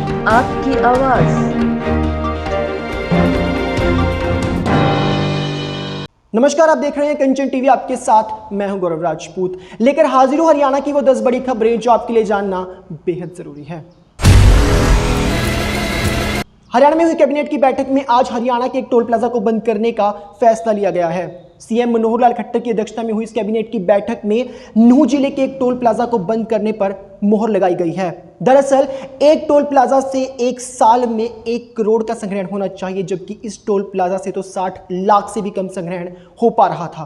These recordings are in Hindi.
आपकी आवाज। नमस्कार, आप देख रहे हैं कंचन टीवी। आपके साथ मैं हूं गौरव राजपूत, लेकर हाजिर हूं हरियाणा की वो 10 बड़ी खबरें जो आपके लिए जानना बेहद जरूरी है। हरियाणा में हुई कैबिनेट की बैठक में आज हरियाणा के एक टोल प्लाजा को बंद करने का फैसला लिया गया है। सीएम मनोहर लाल खट्टर की अध्यक्षता में हुई इस कैबिनेट की बैठक में नूंह जिले के एक टोल प्लाजा को बंद करने पर मोहर लगाई गई है। दरअसल एक टोल प्लाजा से एक साल में 1 करोड़ का संग्रहण होना चाहिए, जबकि इस टोल प्लाजा से तो 60 लाख से भी कम संग्रहण हो पा रहा था।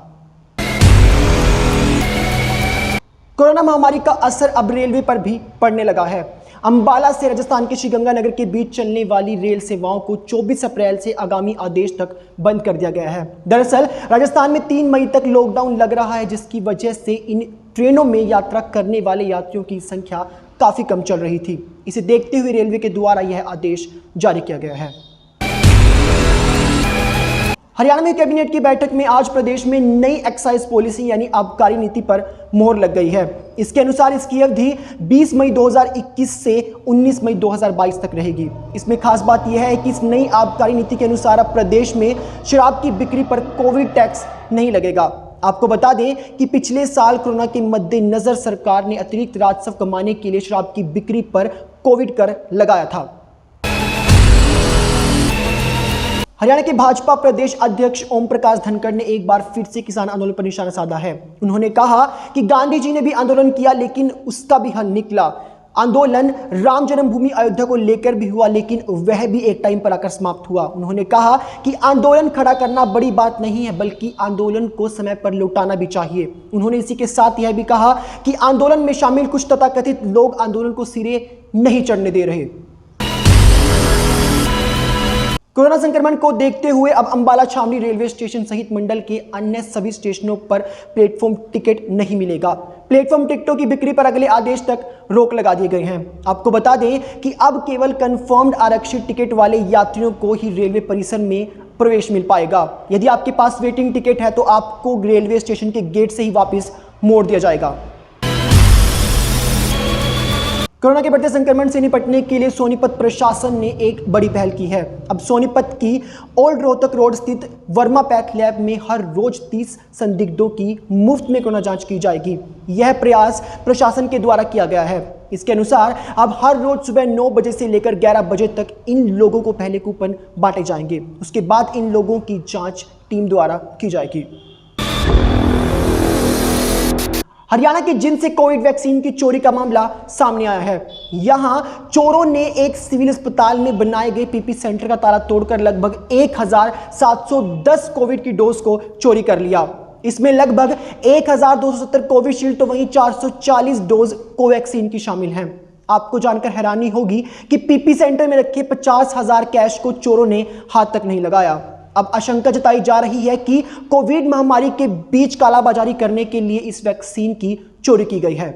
कोरोना महामारी का असर अब रेलवे पर भी पड़ने लगा है। अंबाला से राजस्थान के श्रीगंगानगर के बीच चलने वाली रेल सेवाओं को 24 अप्रैल से आगामी आदेश तक बंद कर दिया गया है। दरअसल राजस्थान में 3 मई तक लॉकडाउन लग रहा है, जिसकी वजह से इन ट्रेनों में यात्रा करने वाले यात्रियों की संख्या काफी कम चल रही थी। इसे देखते हुए रेलवे के द्वारा यह आदेश जारी किया गया है। हरियाणा में कैबिनेट की बैठक में आज प्रदेश में नई एक्साइज पॉलिसी यानी आबकारी नीति पर मोहर लग गई है। इसके अनुसार इसकी अवधि 20 मई 2021 से 19 मई 2022 तक रहेगी। इसमें खास बात यह है कि इस नई आबकारी नीति के अनुसार अब प्रदेश में शराब की बिक्री पर कोविड टैक्स नहीं लगेगा। आपको बता दें कि पिछले साल कोरोना के मद्देनजर सरकार ने अतिरिक्त राजस्व कमाने के लिए शराब की बिक्री पर कोविड कर लगाया था। हरियाणा के भाजपा प्रदेश अध्यक्ष ओम प्रकाश धनखड़ ने एक बार फिर से किसान आंदोलन पर निशाना साधा है। उन्होंने कहा कि गांधी जी ने भी आंदोलन किया, लेकिन उसका भी हल निकला। आंदोलन राम जन्मभूमि अयोध्या को लेकर भी हुआ, लेकिन वह भी एक टाइम पर आकर समाप्त हुआ। उन्होंने कहा कि आंदोलन खड़ा करना बड़ी बात नहीं है, बल्कि आंदोलन को समय पर लौटाना भी चाहिए। उन्होंने इसी के साथ यह भी कहा कि आंदोलन में शामिल कुछ तथाकथित लोग आंदोलन को सिरे नहीं चढ़ने दे रहे। कोरोना संक्रमण को देखते हुए अब अंबाला छावनी रेलवे स्टेशन सहित मंडल के अन्य सभी स्टेशनों पर प्लेटफॉर्म टिकट नहीं मिलेगा। प्लेटफॉर्म टिकटों की बिक्री पर अगले आदेश तक रोक लगा दिए गए हैं। आपको बता दें कि अब केवल कंफर्म्ड आरक्षित टिकट वाले यात्रियों को ही रेलवे परिसर में प्रवेश मिल पाएगा। यदि आपके पास वेटिंग टिकट है तो आपको रेलवे स्टेशन के गेट से ही वापस मोड़ दिया जाएगा। कोरोना के बढ़ते संक्रमण से निपटने के लिए सोनीपत प्रशासन ने एक बड़ी पहल की है। अब सोनीपत की ओल्ड रोहतक रोड स्थित वर्मा पैथ लैब में हर रोज 30 संदिग्धों की मुफ्त में कोरोना जांच की जाएगी। यह प्रयास प्रशासन के द्वारा किया गया है। इसके अनुसार अब हर रोज सुबह 9 बजे से लेकर 11 बजे तक इन लोगों को पहले कूपन बांटे जाएंगे। उसके बाद इन लोगों की जाँच टीम द्वारा की जाएगी। हरियाणा के जिंद से कोविड वैक्सीन की चोरी का मामला सामने आया है। यहां चोरों ने एक सिविल अस्पताल में बनाए गए पीपी सेंटर का ताला तोड़कर लगभग 1710 कोविड की डोज को चोरी कर लिया। इसमें लगभग 1270 कोविशील्ड तो वहीं 440 डोज कोवैक्सीन की शामिल हैं। आपको जानकर हैरानी होगी कि पीपी सेंटर में रखे 50,000 कैश को चोरों ने हाथ तक नहीं लगाया। अब आशंका जताई जा रही है कि कोविड महामारी के बीच कालाबाजारी करने के लिए इस वैक्सीन की चोरी की गई है।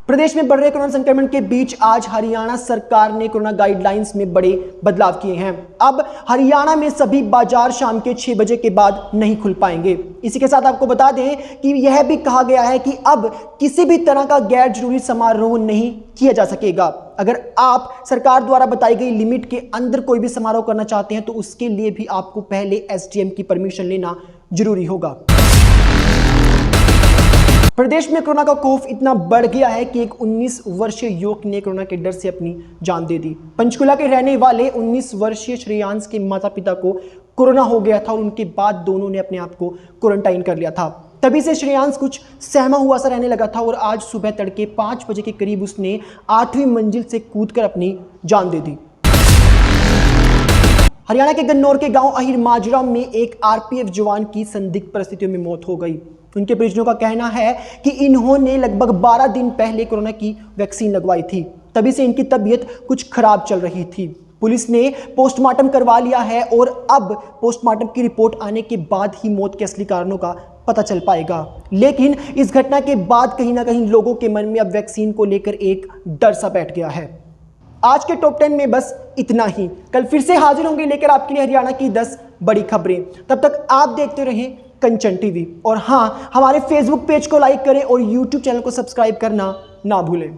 प्रदेश में बढ़ रहे कोरोना संक्रमण के बीच आज हरियाणा सरकार ने कोरोना गाइडलाइंस में बड़े बदलाव किए हैं। अब हरियाणा में सभी बाजार शाम के 6 बजे के बाद नहीं खुल पाएंगे। इसी के साथ आपको बता दें कि यह भी कहा गया है कि अब किसी भी तरह का गैर जरूरी समारोह नहीं किया जा सकेगा। अगर आप सरकार द्वारा बताई गई लिमिट के अंदर कोई भी समारोह करना चाहते हैं तो उसके लिए भी आपको पहले एसडीएम की परमिशन लेना जरूरी होगा। प्रदेश में कोरोना का खौफ इतना बढ़ गया है कि एक 19 वर्षीय युवक ने कोरोना के डर से अपनी जान दे दी। पंचकुला के रहने वाले 19 वर्षीय श्रेयांश के माता पिता को कोरोना हो गया था और उनके बाद दोनों ने अपने आप को क्वारंटाइन कर लिया था। तभी से श्रेयांश कुछ सहमा हुआ सा रहने लगा था और आज सुबह तड़के 5 बजे के करीब उसने 8वीं मंजिल से कूदकर अपनी जान दे दी। हरियाणा के गन्नौर के गांव अहिर माजरा में एक आरपीएफ जवान की संदिग्ध परिस्थितियों में मौत हो गई। उनके परिजनों का कहना है कि इन्होंने लगभग 12 दिन पहले कोरोना की वैक्सीन लगवाई थी, तभी से इनकी तबीयत कुछ खराब चल रही थी। पुलिस ने पोस्टमार्टम करवा लिया है और अब पोस्टमार्टम की रिपोर्ट आने के बाद ही मौत के असली कारणों का पता चल पाएगा। लेकिन इस घटना के बाद कहीं ना कहीं लोगों के मन में अब वैक्सीन को लेकर एक डर सा बैठ गया है। आज के टॉप 10 में बस इतना ही। कल फिर से हाजिर होंगे लेकर आपके लिए हरियाणा की 10 बड़ी खबरें। तब तक आप देखते रहें कंचन टीवी और हाँ, हमारे फेसबुक पेज को लाइक करें और यूट्यूब चैनल को सब्सक्राइब करना ना भूलें।